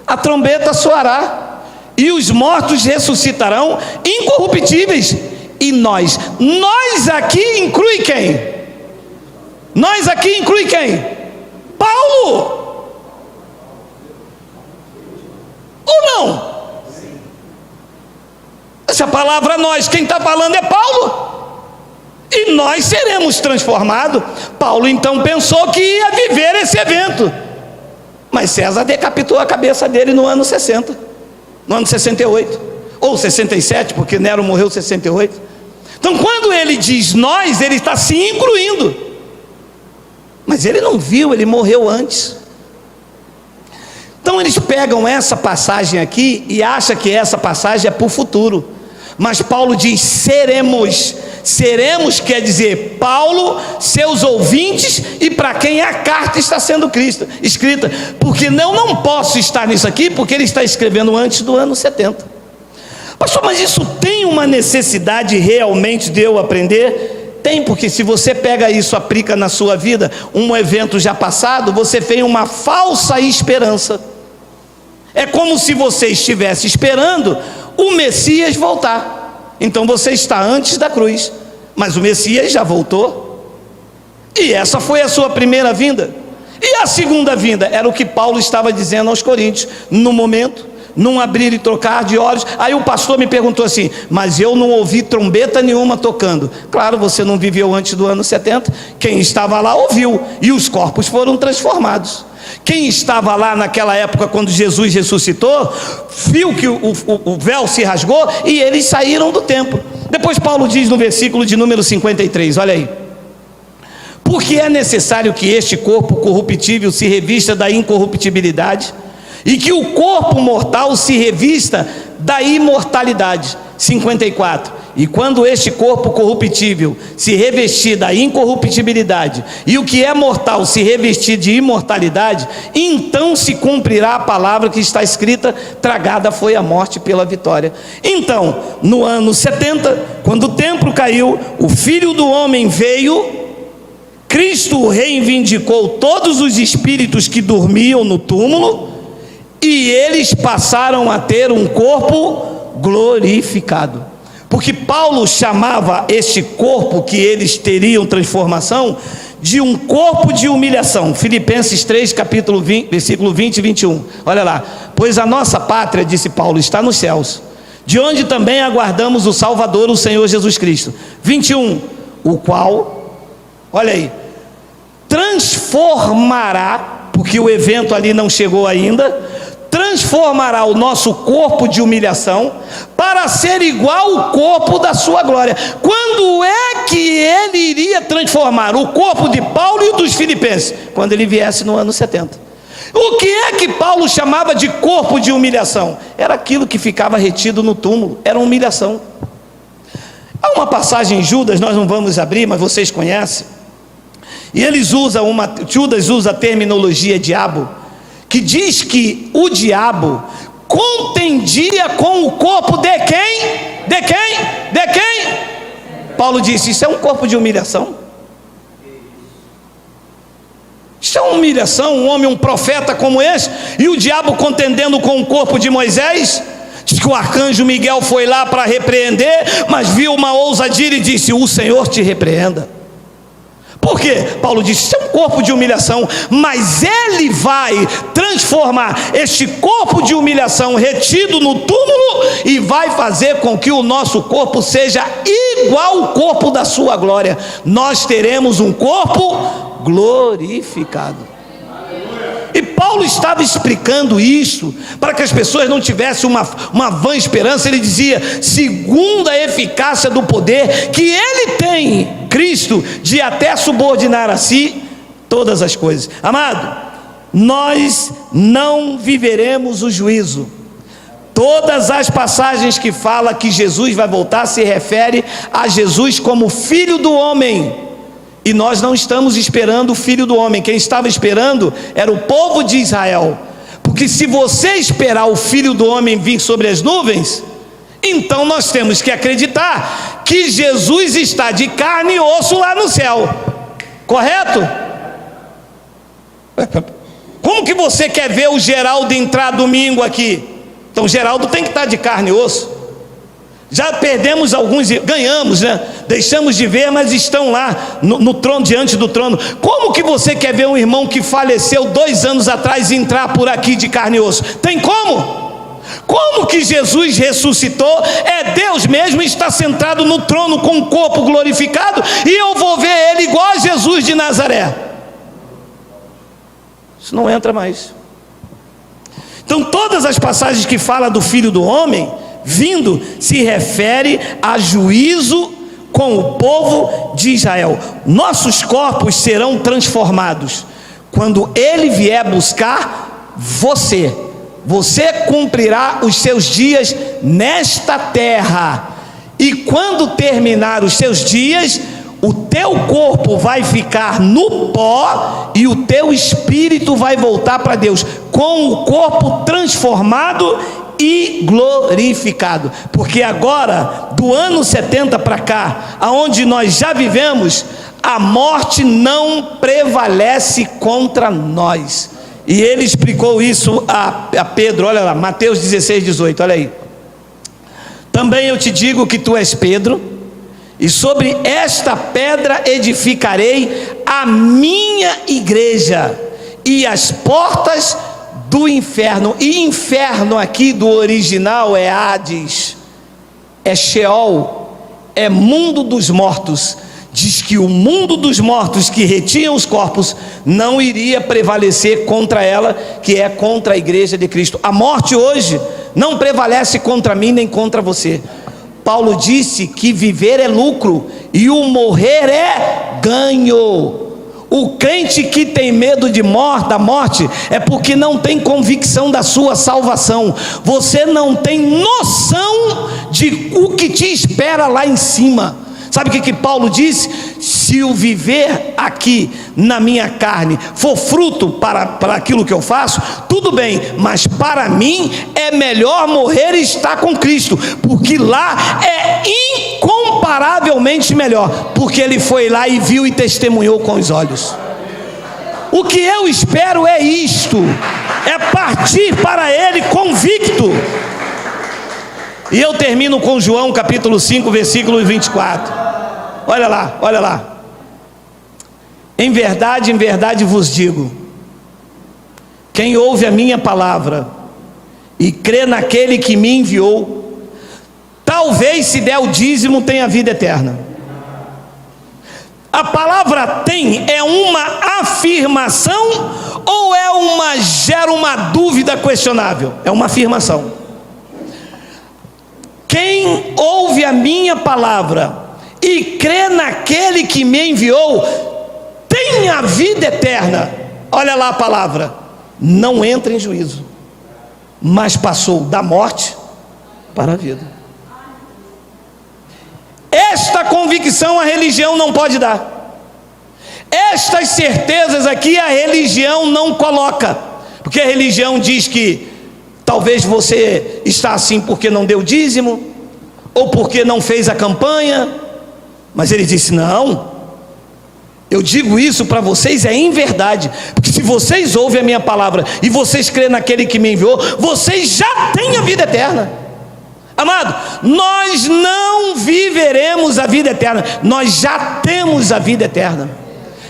a trombeta soará, e os mortos ressuscitarão incorruptíveis, e nós aqui inclui quem? Nós aqui inclui quem? Paulo! Ou não? Essa palavra nós, quem está falando é Paulo. E nós seremos transformados. Paulo então pensou que ia viver esse evento, mas César decapitou a cabeça dele no ano 60, no ano 68, ou 67, porque Nero morreu em 68. Então quando ele diz nós, ele está se incluindo, mas ele não viu, ele morreu antes. Então eles pegam essa passagem aqui e acham que essa passagem é para o futuro, mas Paulo diz seremos. Seremos quer dizer Paulo, seus ouvintes e para quem a carta está sendo escrita, porque não posso estar nisso aqui, porque ele está escrevendo antes do ano 70. Pastor, mas isso tem uma necessidade realmente de eu aprender? Tem, porque se você pega isso, aplica na sua vida, um evento já passado, você tem uma falsa esperança. É como se você estivesse esperando o Messias voltar. Então você está antes da cruz, mas o Messias já voltou, e essa foi a sua primeira vinda. E a segunda vinda era o que Paulo estava dizendo aos coríntios, no momento, num abrir e trocar de olhos. Aí o pastor me perguntou assim: mas eu não ouvi trombeta nenhuma tocando. Claro, você não viveu antes do ano 70, quem estava lá ouviu, e os corpos foram transformados. Quem estava lá naquela época, quando Jesus ressuscitou, viu que o véu se rasgou e eles saíram do templo. Depois Paulo diz no versículo de número 53, olha aí: porque é necessário que este corpo corruptível se revista da incorruptibilidade, e que o corpo mortal se revista da imortalidade. 54, e quando este corpo corruptível se revestir da incorruptibilidade, e o que é mortal se revestir de imortalidade, então se cumprirá a palavra que está escrita: tragada foi a morte pela vitória. Então, no ano 70, quando o templo caiu, o Filho do Homem veio, Cristo reivindicou todos os espíritos que dormiam no túmulo, e eles passaram a ter um corpo glorificado. Porque Paulo chamava este corpo que eles teriam transformação de um corpo de humilhação. Filipenses 3, capítulo 20, versículo 20 e 21. Olha lá: pois a nossa pátria, disse Paulo, está nos céus, de onde também aguardamos o Salvador, o Senhor Jesus Cristo. 21, o qual, olha aí, transformará, porque o evento ali não chegou ainda, transformará o nosso corpo de humilhação para ser igual ao corpo da sua glória. Quando é que ele iria transformar o corpo de Paulo e dos filipenses? Quando ele viesse no ano 70. O que é que Paulo chamava de corpo de humilhação? Era aquilo que ficava retido no túmulo, era uma humilhação. Há uma passagem em Judas, nós não vamos abrir, mas vocês conhecem, e Judas usa a terminologia diabo, que diz que o diabo contendia com o corpo de quem? De quem? De quem? Paulo disse: isso é um corpo de humilhação. Isso é uma humilhação, um homem, um profeta como esse, e o diabo contendendo com o corpo de Moisés. Diz que o arcanjo Miguel foi lá para repreender, mas viu uma ousadia e disse: o Senhor te repreenda. Por quê? Paulo disse: isso é um corpo de humilhação, mas Ele vai transformar este corpo de humilhação retido no túmulo e vai fazer com que o nosso corpo seja igual ao corpo da sua glória. Nós teremos um corpo glorificado. E Paulo estava explicando isso para que as pessoas não tivessem uma vã esperança. Ele dizia: segundo a eficácia do poder que Ele tem, Cristo, de até subordinar a si todas as coisas. Amado, nós não viveremos o juízo. Todas as passagens que falam que Jesus vai voltar se refere a Jesus como Filho do Homem. E nós não estamos esperando o Filho do Homem. Quem estava esperando era o povo de Israel. Porque se você esperar o Filho do Homem vir sobre as nuvens, então nós temos que acreditar que Jesus está de carne e osso lá no céu. Correto? Como que você quer ver o Geraldo entrar domingo aqui? Então Geraldo tem que estar de carne e osso. Já perdemos alguns, ganhamos, né? Deixamos de ver, mas estão lá no trono, diante do trono. Como que você quer ver um irmão que faleceu 2 anos atrás entrar por aqui de carne e osso? Tem como? Como que Jesus ressuscitou? É Deus mesmo, está sentado no trono com o corpo glorificado, e eu vou ver Ele igual a Jesus de Nazaré. Isso não entra mais. Então todas as passagens que falam do Filho do Homem vindo, se refere a juízo com o povo de Israel. Nossos corpos serão transformados quando Ele vier buscar você. Você cumprirá os seus dias nesta terra, e quando terminar os seus dias, o teu corpo vai ficar no pó e o teu espírito vai voltar para Deus, com o corpo transformado e glorificado. Porque agora, do ano 70 para cá, aonde nós já vivemos, a morte não prevalece contra nós. E ele explicou isso a Pedro. Olha lá, Mateus 16, 18, olha aí. Também eu te digo que tu és Pedro, e sobre esta pedra edificarei a minha igreja, e as portas do inferno. E inferno aqui do original é Hades, é Sheol, é mundo dos mortos. Diz que o mundo dos mortos que retinha os corpos não iria prevalecer contra ela, que é contra a igreja de Cristo. A morte hoje não prevalece contra mim nem contra você. Paulo disse que viver é lucro e o morrer é ganho. O crente que tem medo da morte é porque não tem convicção da sua salvação. Você não tem noção de o que te espera lá em cima. Sabe o que Paulo disse? Se o viver aqui na minha carne for fruto para aquilo que eu faço, tudo bem, mas para mim é melhor morrer e estar com Cristo, porque lá é incomparavelmente melhor, porque ele foi lá e viu e testemunhou com os olhos. O que eu espero é isto, é partir para ele convicto. E eu termino com João capítulo 5, versículo 24. Olha lá, olha lá. Em verdade vos digo: quem ouve a minha palavra e crê naquele que me enviou, talvez, se der o dízimo, tenha vida eterna. A palavra tem é uma afirmação ou gera uma dúvida questionável? É uma afirmação. Quem ouve a minha palavra e crê naquele que me enviou, tem a vida eterna. Olha lá a palavra: não entra em juízo, mas passou da morte para a vida. Esta convicção a religião não pode dar. Estas certezas aqui a religião não coloca, porque a religião diz que talvez você está assim porque não deu dízimo, ou porque não fez a campanha. Mas ele disse: não, eu digo isso para vocês é em verdade, porque se vocês ouvem a minha palavra e vocês crêem naquele que me enviou, vocês já têm a vida eterna. Amado, nós não viveremos a vida eterna, nós já temos a vida eterna.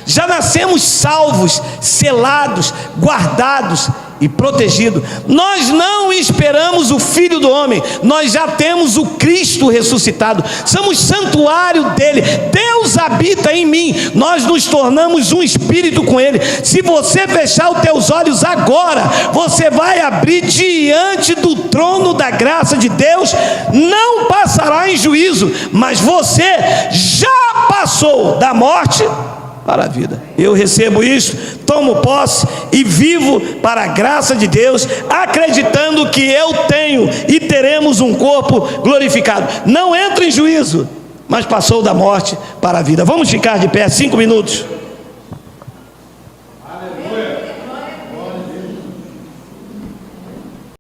Já nascemos salvos, selados, guardados e protegidos. Nós não esperamos o Filho do Homem, nós já temos o Cristo ressuscitado. Somos santuário dele. Deus habita em mim. Nós nos tornamos um espírito com ele. Se você fechar os teus olhos agora, você vai abrir diante do trono da graça de Deus. Não passará em juízo, mas você já passou da morte para a vida. Eu recebo isso, tomo posse e vivo para a graça de Deus, acreditando que eu tenho e teremos um corpo glorificado. Não entra em juízo, mas passou da morte para a vida. Vamos ficar de pé 5 minutos.